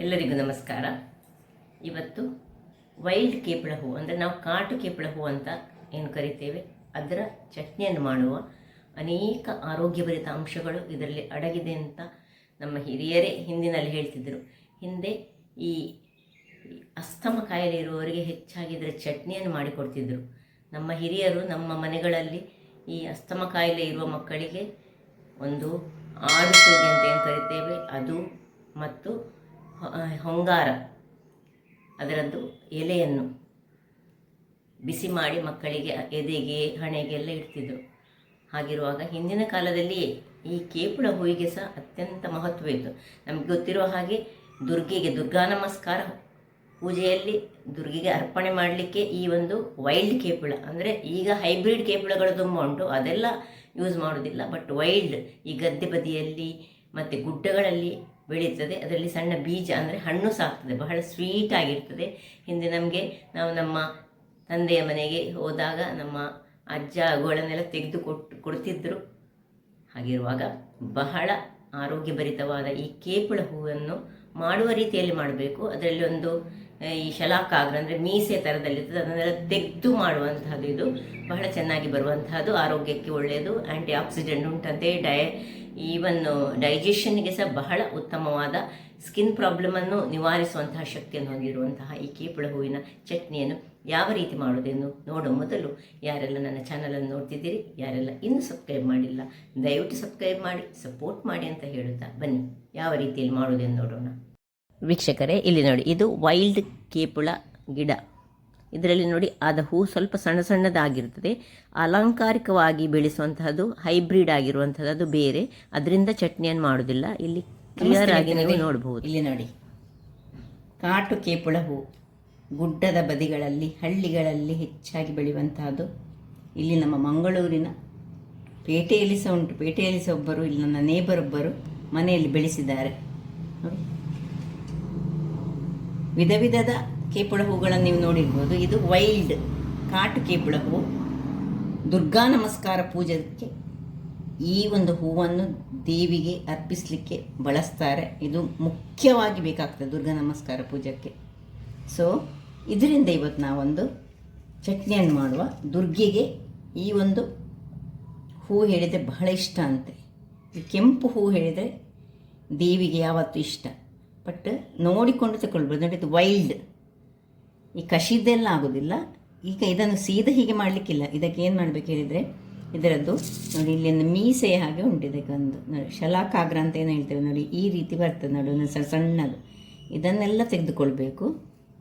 ಎಲ್ಲರಿಗೂ ನಮಸ್ಕಾರ. ಇವತ್ತು ವೈಲ್ಡ್ ಕೇಪಳ ಹೂವು ಅಂದರೆ ನಾವು ಕಾಟು ಕೇಪಳ ಹೂವು ಅಂತ ಏನು ಕರಿತೇವೆ, ಅದರ ಚಟ್ನಿಯನ್ನು ಮಾಡುವ ಅನೇಕ ಆರೋಗ್ಯಭರಿತ ಅಂಶಗಳು ಇದರಲ್ಲಿ ಅಡಗಿದೆ ಅಂತ ನಮ್ಮ ಹಿರಿಯರೇ ಹಿಂದಿನಲ್ಲಿ ಹೇಳ್ತಿದ್ದರು. ಹಿಂದೆ ಈ ಅಸ್ತಮ ಕಾಯಿಲೆ ಇರುವವರಿಗೆ ಹೆಚ್ಚಾಗಿ ಇದರ ಚಟ್ನಿಯನ್ನು ಮಾಡಿಕೊಡ್ತಿದ್ದರು. ನಮ್ಮ ಹಿರಿಯರು ನಮ್ಮ ಮನೆಗಳಲ್ಲಿ ಈ ಅಸ್ತಮ ಕಾಯಿಲೆ ಇರುವ ಮಕ್ಕಳಿಗೆ ಒಂದು ಆಡು ಸೋಗೆ ಅಂತ ಏನು ಕರಿತೇವೆ ಅದು ಮತ್ತು ಹೊಂಗಾರ ಅದರದ್ದು ಎಲೆಯನ್ನು ಬಿಸಿ ಮಾಡಿ ಮಕ್ಕಳಿಗೆ ಎದೆಗೆ ಹಣೆಗೆಲ್ಲ ಇಡ್ತಿದ್ರು. ಹಾಗಿರುವಾಗ ಹಿಂದಿನ ಕಾಲದಲ್ಲಿ ಈ ಕೇಪಳ ಹೂವಿಗೆ ಸಹ ಅತ್ಯಂತ ಮಹತ್ವ ಇತ್ತು. ನಮಗೆ ಗೊತ್ತಿರುವ ಹಾಗೆ ದುರ್ಗಾ ನಮಸ್ಕಾರ ಪೂಜೆಯಲ್ಲಿ ದುರ್ಗೆಗೆ ಅರ್ಪಣೆ ಮಾಡಲಿಕ್ಕೆ ಈ ಒಂದು ವೈಲ್ಡ್ ಕೇಪಳ ಅಂದರೆ ಈಗ ಹೈಬ್ರಿಡ್ ಕೇಪಳಗಳು ತುಂಬ ಉಂಟು, ಅದೆಲ್ಲ ಯೂಸ್ ಮಾಡೋದಿಲ್ಲ. ಬಟ್ ವೈಲ್ಡ್ ಈ ಗದ್ದೆ ಬದಿಯಲ್ಲಿ ಮತ್ತು ಗುಡ್ಡಗಳಲ್ಲಿ ಬೆಳೀತದೆ. ಅದರಲ್ಲಿ ಸಣ್ಣ ಬೀಜ ಅಂದರೆ ಹಣ್ಣು ಸಾಕ್ತದೆ, ಬಹಳ ಸ್ವೀಟ್ ಆಗಿರ್ತದೆ. ಹಿಂದೆ ನಮಗೆ ನಾವು ನಮ್ಮ ತಂದೆಯ ಮನೆಗೆ ಹೋದಾಗ ನಮ್ಮ ಅಜ್ಜ ಅವುಗಳನ್ನೆಲ್ಲ ತೆಗೆದು ಕೊಡ್ತಿದ್ದರು. ಹಾಗಿರುವಾಗ ಬಹಳ ಆರೋಗ್ಯಭರಿತವಾದ ಈ ಕೇಪಳ ಹೂವನ್ನು ಮಾಡುವ ರೀತಿಯಲ್ಲಿ ಮಾಡಬೇಕು. ಅದರಲ್ಲಿ ಒಂದು ಈ ಶಲಾಕಾಗ್ರ ಅಂದರೆ ಮೀಸೆ ಥರದಲ್ಲಿರ್ತದೆ, ಅದನ್ನೆಲ್ಲ ತೆಗೆದು ಮಾಡುವಂತಹದ್ದು. ಇದು ಬಹಳ ಚೆನ್ನಾಗಿ ಬರುವಂತಹದ್ದು, ಆರೋಗ್ಯಕ್ಕೆ ಒಳ್ಳೆಯದು, ಆ್ಯಂಟಿ ಆಕ್ಸಿಡೆಂಟ್ ಉಂಟಂತೆ, ಈವನ್ ಡೈಜೆಷನ್ಗೆ ಸಹ ಬಹಳ ಉತ್ತಮವಾದ, ಸ್ಕಿನ್ ಪ್ರಾಬ್ಲಮನ್ನು ನಿವಾರಿಸುವಂತಹ ಶಕ್ತಿಯನ್ನು ಹೊಂದಿರುವಂತಹ ಈ ಕೇಪಳ ಹೂವಿನ ಚಟ್ನಿಯನ್ನು ಯಾವ ರೀತಿ ಮಾಡೋದೆಂದು ನೋಡೋ ಮೊದಲು ಯಾರೆಲ್ಲ ನನ್ನ ಚಾನಲನ್ನು ನೋಡ್ತಿದ್ದೀರಿ, ಯಾರೆಲ್ಲ ಇನ್ನೂ ಸಬ್ಸ್ಕ್ರೈಬ್ ಮಾಡಿಲ್ಲ, ದಯವಿಟ್ಟು ಸಬ್ಸ್ಕ್ರೈಬ್ ಮಾಡಿ ಸಪೋರ್ಟ್ ಮಾಡಿ ಅಂತ ಹೇಳುತ್ತಾ ಬನ್ನಿ ಯಾವ ರೀತಿಯಲ್ಲಿ ಮಾಡೋದೆಂದು ನೋಡೋಣ. ವೀಕ್ಷಕರೇ, ಇಲ್ಲಿ ನೋಡಿ, ಇದು ವೈಲ್ಡ್ ಕೇಪಳ ಗಿಡ. ಇದರಲ್ಲಿ ನೋಡಿ ಆದ ಹೂ ಸ್ವಲ್ಪ ಸಣ್ಣ ಸಣ್ಣದಾಗಿರ್ತದೆ. ಅಲಂಕಾರಿಕವಾಗಿ ಬೆಳೆಸುವಂತಹದ್ದು ಹೈಬ್ರಿಡ್ ಆಗಿರುವಂಥದ್ದು, ಅದು ಬೇರೆ. ಅದರಿಂದ ಚಟ್ನಿಯನ್ನು ಮಾಡೋದಿಲ್ಲ. ಇಲ್ಲಿ ಕ್ಲಿಯರ್ ಆಗಿ ನೀವು ನೋಡಬಹುದು. ಇಲ್ಲಿ ನೋಡಿ, ಕಾಟು ಕೇಪಳ ಹೂ ಗುಡ್ಡದ ಬದಿಗಳಲ್ಲಿ ಹಳ್ಳಿಗಳಲ್ಲಿ ಹೆಚ್ಚಾಗಿ ಬೆಳೆಯುವಂತಹದ್ದು. ಇಲ್ಲಿ ನಮ್ಮ ಮಂಗಳೂರಿನ ಪೇಟೆಯಲ್ಲಿ ಸಹ ಉಂಟು. ಪೇಟೆಯಲ್ಲಿ ಸಹ ಒಬ್ಬರು, ಇಲ್ಲಿ ನನ್ನ ನೇಬರ್ ಒಬ್ಬರು ಮನೆಯಲ್ಲಿ ಬೆಳೆಸಿದ್ದಾರೆ ನೋಡಿ. ವಿಧ ವಿಧದ ಕೇಪಳ ಹೂಗಳನ್ನು ನೀವು ನೋಡಿರ್ಬೋದು. ಇದು ವೈಲ್ಡ್ ಕಾಟು ಕೇಪಳ ಹೂ. ದುರ್ಗಾ ನಮಸ್ಕಾರ ಪೂಜೆಗೆ ಈ ಒಂದು ಹೂವನ್ನು ದೇವಿಗೆ ಅರ್ಪಿಸಲಿಕ್ಕೆ ಬಳಸ್ತಾರೆ. ಇದು ಮುಖ್ಯವಾಗಿ ಬೇಕಾಗ್ತದೆ ದುರ್ಗಾ ನಮಸ್ಕಾರ ಪೂಜೆಗೆ. ಸೊ ಇದರಿಂದ ಇವತ್ತು ನಾವೊಂದು ಚಟ್ನಿಯನ್ನು ಮಾಡುವ. ದುರ್ಗೆಗೆ ಈ ಒಂದು ಹೂ ಹೇಳಿದರೆ ಬಹಳ ಇಷ್ಟ ಅಂತೆ. ಈ ಕೆಂಪು ಹೂ ಹೇಳಿದರೆ ದೇವಿಗೆ ಯಾವತ್ತೂ ಇಷ್ಟ. ಬಟ್ ನೋಡಿಕೊಂಡು ತಗೊಳ್ಬೋದು ನೋಡಿ, ಇದು ವೈಲ್ಡ್. ಈ ಕಷಿದ್ದೆಲ್ಲ ಆಗೋದಿಲ್ಲ. ಈಗ ಇದನ್ನು ಸೀದಾ ಹೀಗೆ ಮಾಡಲಿಕ್ಕಿಲ್ಲ. ಇದಕ್ಕೆ ಏನು ಮಾಡಬೇಕು ಹೇಳಿದರೆ, ಇದರದ್ದು ನೋಡಿ ಇಲ್ಲಿಂದ ಮೀಸೆಯ ಹಾಗೆ ಉಂಟು. ಇದಕ್ಕೆ ಒಂದು ನೋಡಿ ಶಲಾಕಾಗ್ರ ಅಂತ ಏನು ಹೇಳ್ತೇವೆ ನೋಡಿ, ಈ ರೀತಿ ಬರ್ತದೆ ನೋಡಿ, ಒಂದು ಸಣ್ಣದು. ಇದನ್ನೆಲ್ಲ ತೆಗೆದುಕೊಳ್ಬೇಕು.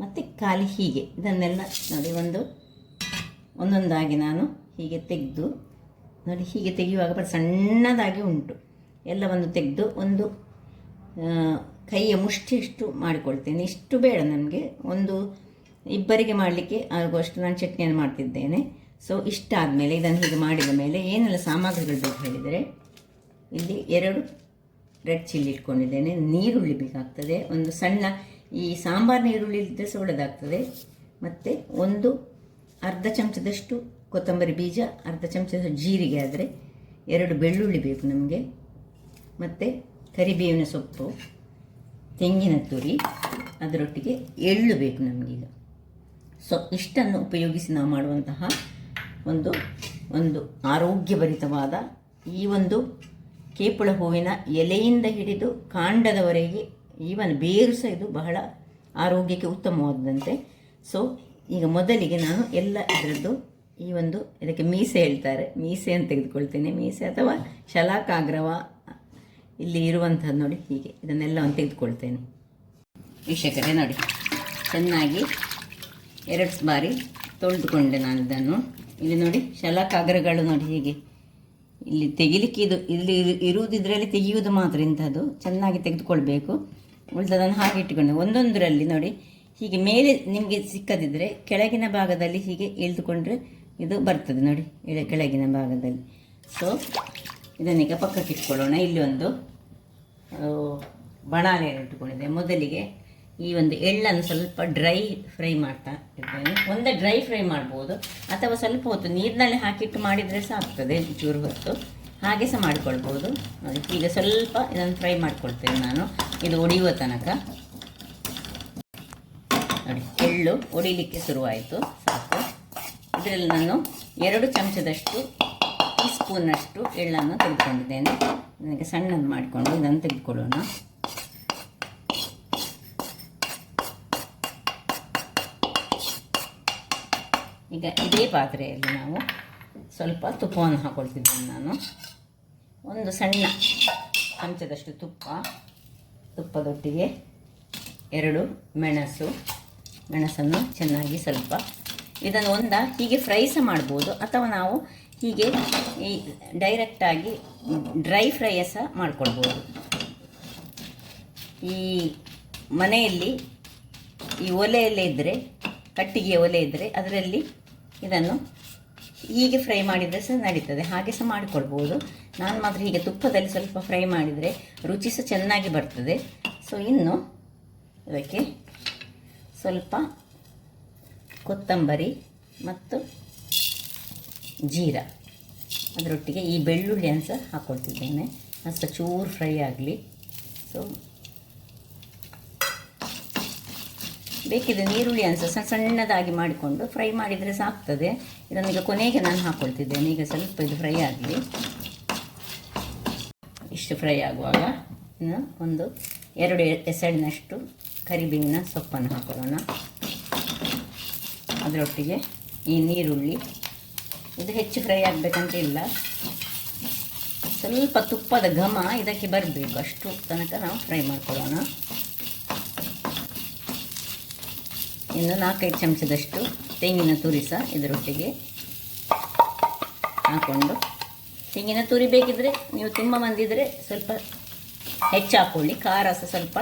ಮತ್ತು ಖಾಲಿ ಹೀಗೆ ಇದನ್ನೆಲ್ಲ ನೋಡಿ ಒಂದೊಂದಾಗಿ ನಾನು ಹೀಗೆ ತೆಗೆದು ನೋಡಿ, ಹೀಗೆ ತೆಗೆಯುವಾಗ ಬರೀ ಸಣ್ಣದಾಗಿ ಉಂಟು. ಎಲ್ಲವನ್ನು ತೆಗೆದು ಒಂದು ಕೈಯ ಮುಷ್ಟಿಯಷ್ಟು ಮಾಡಿಕೊಳ್ತೇನೆ. ಇಷ್ಟು ಬೇಡ ನನಗೆ, ಒಂದು ಇಬ್ಬರಿಗೆ ಮಾಡಲಿಕ್ಕೆ ಆಗುವಷ್ಟು ನಾನು ಚಟ್ನಿಯನ್ನು ಮಾಡ್ತಿದ್ದೇನೆ. ಸೊ ಇಷ್ಟಾದಮೇಲೆ ಇದನ್ನು ಹೀಗೆ ಮಾಡಿದ ಮೇಲೆ ಏನೆಲ್ಲ ಸಾಮಗ್ರಿಗಳು ಬೇಕು ಹೇಳಿದರೆ, ಇಲ್ಲಿ 2 ರೆಡ್ ಚಿಲ್ಲಿ ಇಟ್ಕೊಂಡಿದ್ದೇನೆ. ನೀರುಳ್ಳಿ ಬೇಕಾಗ್ತದೆ, ಒಂದು ಸಣ್ಣ ಈ ಸಾಂಬಾರು ನೀರುಳ್ಳಿ ಇದ್ದರೆ ಸಹ ಒಳ್ಳೆದಾಗ್ತದೆ. ಮತ್ತು ಒಂದು ಅರ್ಧ ಚಮಚದಷ್ಟು ಕೊತ್ತಂಬರಿ ಬೀಜ, ಅರ್ಧ ಚಮಚದ ಜೀರಿಗೆ, ಆದರೆ 2 ಬೆಳ್ಳುಳ್ಳಿ ಬೇಕು ನಮಗೆ. ಮತ್ತು ಕರಿಬೇವಿನ ಸೊಪ್ಪು, ತೆಂಗಿನ ತುರಿ, ಅದರೊಟ್ಟಿಗೆ ಎಳ್ಳು ಬೇಕು ನಮಗೀಗ. ಸೊ ಇಷ್ಟನ್ನು ಉಪಯೋಗಿಸಿ ನಾವು ಮಾಡುವಂತಹ ಒಂದು ಆರೋಗ್ಯಭರಿತವಾದ ಈ ಒಂದು ಕೇಪಳ ಹೂವಿನ ಎಲೆಯಿಂದ ಹಿಡಿದು ಕಾಂಡದವರೆಗೆ, ಈವನ್ ಬೇರು ಸಹ ಇದು ಬಹಳ ಆರೋಗ್ಯಕ್ಕೆ ಉತ್ತಮವಾದಂತೆ. ಸೊ ಈಗ ಮೊದಲಿಗೆ ನಾನು ಎಲ್ಲ ಇದರದ್ದು ಈ ಒಂದು ಇದಕ್ಕೆ ಮೀಸೆ ಹೇಳ್ತಾರೆ, ಮೀಸೆಯನ್ನು ತೆಗೆದುಕೊಳ್ತೇನೆ. ಮೀಸೆ ಅಥವಾ ಶಲಾಕಾಗ್ರವ ಇಲ್ಲಿ ಇರುವಂಥದ್ದು ನೋಡಿ, ಹೀಗೆ ಇದನ್ನೆಲ್ಲವನ್ನು ತೆಗೆದುಕೊಳ್ತೇನೆ. ವೀಕ್ಷಕರೇ ನೋಡಿ, ಚೆನ್ನಾಗಿ 2 ಬಾರಿ ತೊಳೆದುಕೊಂಡೆ ನಾನು ಇದನ್ನು. ಇಲ್ಲಿ ನೋಡಿ ಶಲಾಕಾಗ್ರಗಳು ನೋಡಿ, ಹೀಗೆ ಇಲ್ಲಿ ತೆಗಿಲಿಕ್ಕೆ ಇಲ್ಲಿ ಇರುವುದಿದ್ರಲ್ಲಿ ತೆಗೆಯುವುದು ಮಾತ್ರ. ಇಂಥದ್ದು ಚೆನ್ನಾಗಿ ತೆಗೆದುಕೊಳ್ಬೇಕು. ಉಳಿದದನ್ನು ಹಾಗೆ ಇಟ್ಟುಕೊಂಡೆ. ಒಂದೊಂದರಲ್ಲಿ ನೋಡಿ ಹೀಗೆ ಮೇಲೆ ನಿಮಗೆ ಸಿಕ್ಕದಿದ್ದರೆ ಕೆಳಗಿನ ಭಾಗದಲ್ಲಿ ಹೀಗೆ ಎಳೆದುಕೊಂಡ್ರೆ ಇದು ಬರ್ತದೆ ನೋಡಿ, ಕೆಳಗಿನ ಭಾಗದಲ್ಲಿ. ಸೊ ಇದನ್ನೀಗ ಪಕ್ಕಕ್ಕೆ ಇಟ್ಕೊಳ್ಳೋಣ. ಇಲ್ಲಿ ಒಂದು ಬಣಾಲೆಯನ್ನು ಇಟ್ಟುಕೊಂಡಿದ್ದೆ. ಮೊದಲಿಗೆ ಈ ಒಂದು ಎಳ್ಳನ್ನು ಸ್ವಲ್ಪ ಡ್ರೈ ಫ್ರೈ ಮಾಡ್ತಾ ಇರ್ತೇನೆ. ಒಂದೇ ಡ್ರೈ ಫ್ರೈ ಮಾಡ್ಬೋದು, ಅಥವಾ ಸ್ವಲ್ಪ ಹೊತ್ತು ನೀರಿನಲ್ಲಿ ಹಾಕಿಟ್ಟು ಮಾಡಿದರೆ ಸಹ ಆಗ್ತದೆ, ಚೂರು ಹೊತ್ತು ಹಾಗೆ ಸಹ ಮಾಡಿಕೊಳ್ಬೋದು ನೋಡಿ. ಈಗ ಸ್ವಲ್ಪ ಇದನ್ನು ಫ್ರೈ ಮಾಡ್ಕೊಳ್ತೇನೆ ನಾನು, ಇದು ಒಡೆಯುವ ತನಕ. ನೋಡಿ ಎಳ್ಳು ಒಡಿಲಿಕ್ಕೆ ಶುರುವಾಯಿತು, ಸಾಕು. ಇದರಲ್ಲಿ ನಾನು 2 ಚಮಚದಷ್ಟು ಟೀ ಸ್ಪೂನಷ್ಟು ಎಳ್ಳನ್ನು ತೆಗೆದುಕೊಂಡಿದ್ದೇನೆ. ನನಗೆ ಸಣ್ಣದು ಮಾಡಿಕೊಂಡು ಇದನ್ನು ತೆಗೆದುಕೊಳ್ಳೋಣ. ಈಗ ಇದೇ ಪಾತ್ರೆಯಲ್ಲಿ ನಾವು ಸ್ವಲ್ಪ ತುಪ್ಪವನ್ನು ಹಾಕ್ಕೊಳ್ತಿದ್ದೇನೆ. ನಾನು ಒಂದು ಸಣ್ಣ ಚಮಚದಷ್ಟು ತುಪ್ಪದೊಟ್ಟಿಗೆ 2 ಮೆಣಸನ್ನು ಚೆನ್ನಾಗಿ ಸ್ವಲ್ಪ ಇದನ್ನು ಹೀಗೆ ಫ್ರೈ ಸಹ ಮಾಡ್ಬೋದು, ಅಥವಾ ನಾವು ಹೀಗೆ ಈ ಡೈರೆಕ್ಟಾಗಿ ಡ್ರೈ ಫ್ರೈ ಸಹ ಮಾಡ್ಕೊಳ್ಬೋದು. ಈ ಮನೆಯಲ್ಲಿ ಈ ಒಲೆಯಲ್ಲೇ ಇದ್ದರೆ, ಕಟ್ಟಿಗೆಯ ಒಲೆ ಇದ್ದರೆ ಅದರಲ್ಲಿ ಇದನ್ನು ಹೀಗೆ ಫ್ರೈ ಮಾಡಿದರೆ ಸಹ ನಡೀತದೆ, ಹಾಗೆ ಸಹ ಮಾಡಿಕೊಳ್ಬೋದು. ನಾನು ಮಾತ್ರ ಹೀಗೆ ತುಪ್ಪದಲ್ಲಿ ಸ್ವಲ್ಪ ಫ್ರೈ ಮಾಡಿದರೆ ರುಚಿ ಸಹ ಚೆನ್ನಾಗಿ ಬರ್ತದೆ. ಸೊ ಇನ್ನು ಅದಕ್ಕೆ ಸ್ವಲ್ಪ ಕೊತ್ತಂಬರಿ ಮತ್ತು ಜೀರಾ, ಅದರೊಟ್ಟಿಗೆ ಈ ಬೆಳ್ಳುಳ್ಳಿಯನ್ನು ಸಹ ಹಾಕ್ಕೊಳ್ತಿದ್ದೇನೆ. ಅದು ಸಹ ಚೂರು ಫ್ರೈ ಆಗಲಿ. ಸೊ ಬೇಕಿದ್ರೆ ನೀರುಳ್ಳಿಯನ್ನು ಸಹ ಸಣ್ಣದಾಗಿ ಮಾಡಿಕೊಂಡು ಫ್ರೈ ಮಾಡಿದರೆ ಸಾಕ್ತದೆ. ಇದನ್ನೀಗ ಕೊನೆಗೆ ನಾನು ಹಾಕ್ಕೊಳ್ತಿದ್ದೇನೆ. ಈಗ ಸ್ವಲ್ಪ ಇದು ಫ್ರೈ ಆಗಲಿ. ಇಷ್ಟು ಫ್ರೈ ಆಗುವಾಗ ಇನ್ನು 2 ಎಸಳಿನಷ್ಟು ಕರಿಬೇವಿನ ಸೊಪ್ಪನ್ನು ಹಾಕೊಳ್ಳೋಣ. ಅದರೊಟ್ಟಿಗೆ ಈ ನೀರುಳ್ಳಿ, ಇದು ಹೆಚ್ಚು ಫ್ರೈ ಆಗಬೇಕಂತ ಇಲ್ಲ, ಸ್ವಲ್ಪ ತುಪ್ಪದ ಘಮ ಇದಕ್ಕೆ ಬರಬೇಕು, ಅಷ್ಟು ತನಕ ನಾವು ಫ್ರೈ ಮಾಡ್ಕೊಳ್ಳೋಣ. ಇನ್ನು 4-5 ಚಮಚದಷ್ಟು ತೆಂಗಿನ ತುರಿ ಸಹ ಇದರೊಟ್ಟಿಗೆ ಹಾಕ್ಕೊಂಡು, ತೆಂಗಿನ ತುರಿ ಬೇಕಿದ್ರೆ ನೀವು ತುಂಬ ಮಂದಿ ಇದ್ದರೆ ಸ್ವಲ್ಪ ಹೆಚ್ಚು ಹಾಕ್ಕೊಳ್ಳಿ. ಖಾರ ಸಹ ಸ್ವಲ್ಪ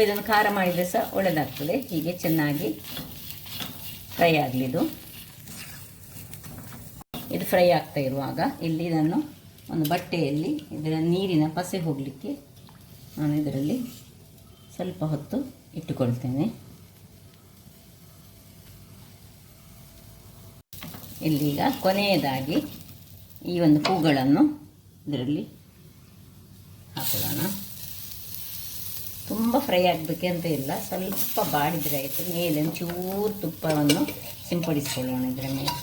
ಇದನ್ನು ಖಾರ ಮಾಡಿದರೆ ಸಹ ಒಳ್ಳೆಯದಾಗ್ತದೆ. ಹೀಗೆ ಚೆನ್ನಾಗಿ ಫ್ರೈ ಆಗಲಿ. ಇದು ಫ್ರೈ ಆಗ್ತಾ ಇರುವಾಗ ಇಲ್ಲಿ ಇದನ್ನು ಒಂದು ಬಟ್ಟೆಯಲ್ಲಿ ಇದರ ನೀರಿನ ಪಸೆ ಹೋಗಲಿಕ್ಕೆ ನಾನು ಇದರಲ್ಲಿ ಸ್ವಲ್ಪ ಹೊತ್ತು ಇಟ್ಟುಕೊಳ್ತೇನೆ. ಇಲ್ಲೀಗ ಕೊನೆಯದಾಗಿ ಈ ಒಂದು ಹೂಗಳನ್ನು ಇದರಲ್ಲಿ ಹಾಕೊಳ್ಳೋಣ. ತುಂಬ ಫ್ರೈ ಆಗಬೇಕಂತ ಇಲ್ಲ, ಸ್ವಲ್ಪ ಬಾಡಿದರೆ ಆಯಿತು. ಮೇಲೆ ಚೂರು ತುಪ್ಪವನ್ನು ಸಿಂಪಡಿಸಿಕೊಳ್ಳೋಣ ಇದರ ಮೇಲೆ.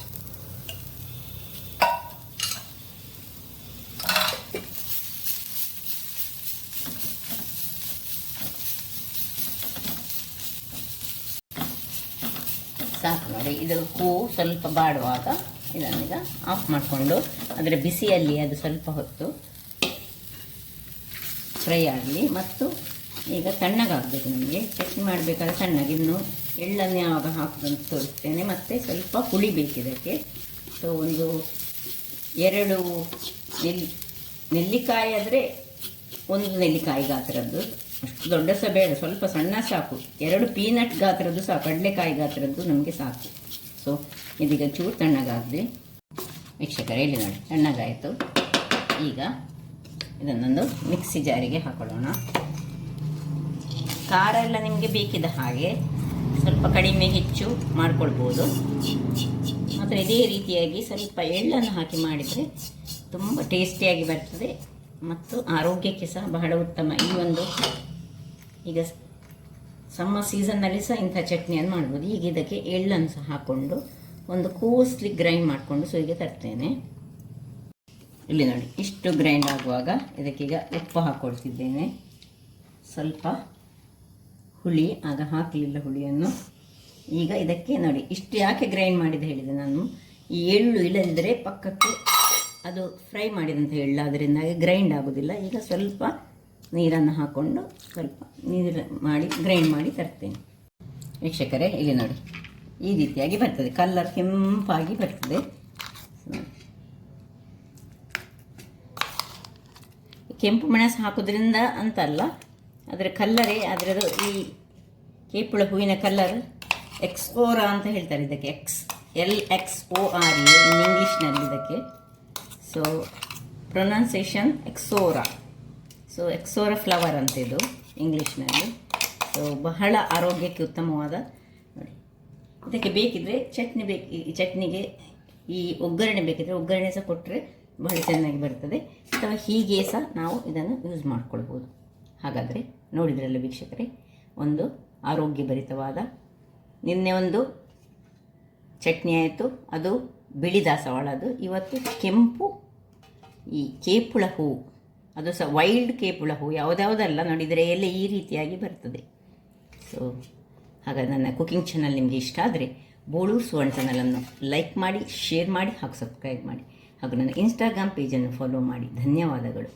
ಸಾಕು ನೋಡಿ. ಇದು ಹೂವು ಸ್ವಲ್ಪ ಬಾಡುವಾಗ ಇದನ್ನೀಗ ಆಫ್ ಮಾಡಿಕೊಂಡು ಅದರ ಬಿಸಿಯಲ್ಲಿ ಅದು ಸ್ವಲ್ಪ ಹೊತ್ತು ಫ್ರೈ ಆಗಲಿ. ಮತ್ತು ಈಗ ತಣ್ಣಗಾಗಬೇಕು ನಮಗೆ. ಚಟ್ನಿ ಮಾಡಬೇಕಾದ್ರೆ ತಣ್ಣಗೆ. ಇನ್ನು ಎಳ್ಳನ್ನು ಯಾವಾಗ ಹಾಕೋದಂತ ತೋರಿಸ್ತೇನೆ. ಮತ್ತು ಸ್ವಲ್ಪ ಹುಳಿ ಬೇಕಿದಕ್ಕೆ. ಸೊ 2 ನೆಲ್ಲಿಕಾಯಿ ಆದರೆ 1 ನೆಲ್ಲಿಕಾಯಿ ಗಾತ್ರದ್ದು, ಅಷ್ಟು ದೊಡ್ಡ ಸಹ ಬೇಡ, ಸ್ವಲ್ಪ ಸಣ್ಣ ಸಾಕು. 2 ಪೀನಟ್ ಗಾತ್ರದ್ದು ಸಾಕು, ಕಡಲೆಕಾಯಿ ಗಾತ್ರದ್ದು ನಮಗೆ ಸಾಕು. ಸೊ ಇದೀಗ ಚೂರು ತಣ್ಣಗಾಗಲಿ. ವೀಕ್ಷಕರೇ, ಇಲ್ಲಿ ನೋಡಿ ತಣ್ಣಗಾಯಿತು. ಈಗ ಇದನ್ನೊಂದು ಮಿಕ್ಸಿ ಜಾರಿಗೆ ಹಾಕೊಳ್ಳೋಣ. ಖಾರ ಎಲ್ಲ ನಿಮಗೆ ಬೇಕಿದ್ದ ಹಾಗೆ ಸ್ವಲ್ಪ ಕಡಿಮೆ ಹೆಚ್ಚು ಮಾಡ್ಕೊಳ್ಬೋದು. ಮಾತ್ರ ಇದೇ ರೀತಿಯಾಗಿ ಸ್ವಲ್ಪ ಎಳ್ಳನ್ನು ಹಾಕಿ ಮಾಡಿದರೆ ತುಂಬ ಟೇಸ್ಟಿಯಾಗಿ ಬರ್ತದೆ ಮತ್ತು ಆರೋಗ್ಯಕ್ಕೆ ಸಹ ಬಹಳ ಉತ್ತಮ. ಈಗ ಸಮ್ಮರ್ ಸೀಸನ್ನಲ್ಲಿ ಸಹ ಇಂಥ ಚಟ್ನಿಯನ್ನು ಮಾಡ್ಬೋದು. ಈಗ ಇದಕ್ಕೆ ಎಳ್ಳನ್ನು ಸಹ ಹಾಕ್ಕೊಂಡು ಒಂದು ಕೋಸ್ಟ್ಲಿ ಗ್ರೈಂಡ್ ಮಾಡಿಕೊಂಡು ಸುರಿಗೆ ತರ್ತೇನೆ. ಇಲ್ಲಿ ನೋಡಿ, ಇಷ್ಟು ಗ್ರೈಂಡ್ ಆಗುವಾಗ ಇದಕ್ಕೀಗ ಉಪ್ಪು ಹಾಕ್ಕೊಳ್ತಿದ್ದೇನೆ. ಸ್ವಲ್ಪ ಹುಳಿ ಆಗ ಹಾಕಲಿಲ್ಲ ಹುಳಿಯನ್ನು. ಈಗ ಇದಕ್ಕೆ ನೋಡಿ, ಇಷ್ಟು ಯಾಕೆ ಗ್ರೈಂಡ್ ಮಾಡಿದೆ ಹೇಳಿದೆ ನಾನು, ಈ ಎಳ್ಳು ಇಲ್ಲದಿದ್ದರೆ ಪಕ್ಕಕ್ಕೆ ಅದು ಫ್ರೈ ಮಾಡಿದಂಥ ಎಳ್ಳು, ಅದರಿಂದ ಗ್ರೈಂಡ್ ಆಗೋದಿಲ್ಲ. ಈಗ ಸ್ವಲ್ಪ ನೀರನ್ನು ಹಾಕ್ಕೊಂಡು ಸ್ವಲ್ಪ ನೀರು ಮಾಡಿ ಗ್ರೈಂಡ್ ಮಾಡಿ ತರ್ತೇನೆ. ವೀಕ್ಷಕರೇ, ಇಲ್ಲಿ ನೋಡಿ ಈ ರೀತಿಯಾಗಿ ಬರ್ತದೆ, ಕಲ್ಲರ್ ಕೆಂಪಾಗಿ ಬರ್ತದೆ. ಕೆಂಪು ಮೆಣಸು ಹಾಕೋದ್ರಿಂದ ಅಂತಲ್ಲ, ಅದರ ಕಲ್ಲರೇ, ಅದರದು ಈ ಕೇಪುಳ ಹೂವಿನ ಕಲ್ಲರ್ ಎಕ್ಸ್ಪೋರಾ ಅಂತ ಹೇಳ್ತಾರೆ ಇದಕ್ಕೆ. LXORA ಇನ್ ಇಂಗ್ಲೀಷ್ನಲ್ಲಿ ಇದಕ್ಕೆ. So pronunciation ixora. So ixora flower ಅಂತ ಇದು ಇಂಗ್ಲೀಷ್ನಲ್ಲಿ. ಸೊ ಬಹಳ ಆರೋಗ್ಯಕ್ಕೆ ಉತ್ತಮವಾದ ನೋಡಿ. ಇದಕ್ಕೆ ಬೇಕಿದ್ರೆ ಚಟ್ನಿಗೆ ಈ ಒಗ್ಗರಣೆ ಬೇಕಿದ್ರೆ ಒಗ್ಗರಣೆ ಸಹ ಕೊಟ್ಟರೆ ಬಹಳ ಚೆನ್ನಾಗಿ ಬರ್ತದೆ, ಅಥವಾ ಹೀಗೆ ಸಹ ನಾವು ಇದನ್ನು ಯೂಸ್ ಮಾಡ್ಕೊಳ್ಬೋದು. ಹಾಗಾದರೆ ನೋಡಿದ್ರಲ್ಲ ವೀಕ್ಷಕರೇ, ಒಂದು ಆರೋಗ್ಯಭರಿತವಾದ ನಿನ್ನೆ ಒಂದು ಚಟ್ನಿ ಆಯಿತು, ಅದು ಬಿಳಿ ದಾಸವಾಳದು. ಇವತ್ತು ಕೆಂಪು ಈ ಕೇಪುಳ ಹೂವು, ಅದು ಸಹ ವೈಲ್ಡ್ ಕೇಪುಳ ಹೂವು, ಯಾವುದ್ಯಾವುದಲ್ಲ ನೋಡಿದರೆ ಎಲ್ಲ ಈ ರೀತಿಯಾಗಿ ಬರ್ತದೆ. ಸೊ ಹಾಗಾಗಿ ನನ್ನ ಕುಕಿಂಗ್ ಚಾನಲ್ ನಿಮಗೆ ಇಷ್ಟ ಆದರೆ ಬೋಳು ಸುವರ್ಣ ಚಾನಲನ್ನು ಲೈಕ್ ಮಾಡಿ, ಶೇರ್ ಮಾಡಿ ಹಾಗೂ ಸಬ್ಸ್ಕ್ರೈಬ್ ಮಾಡಿ ಹಾಗೂ ನನ್ನ ಇನ್ಸ್ಟಾಗ್ರಾಮ್ ಪೇಜನ್ನು ಫಾಲೋ ಮಾಡಿ. ಧನ್ಯವಾದಗಳು.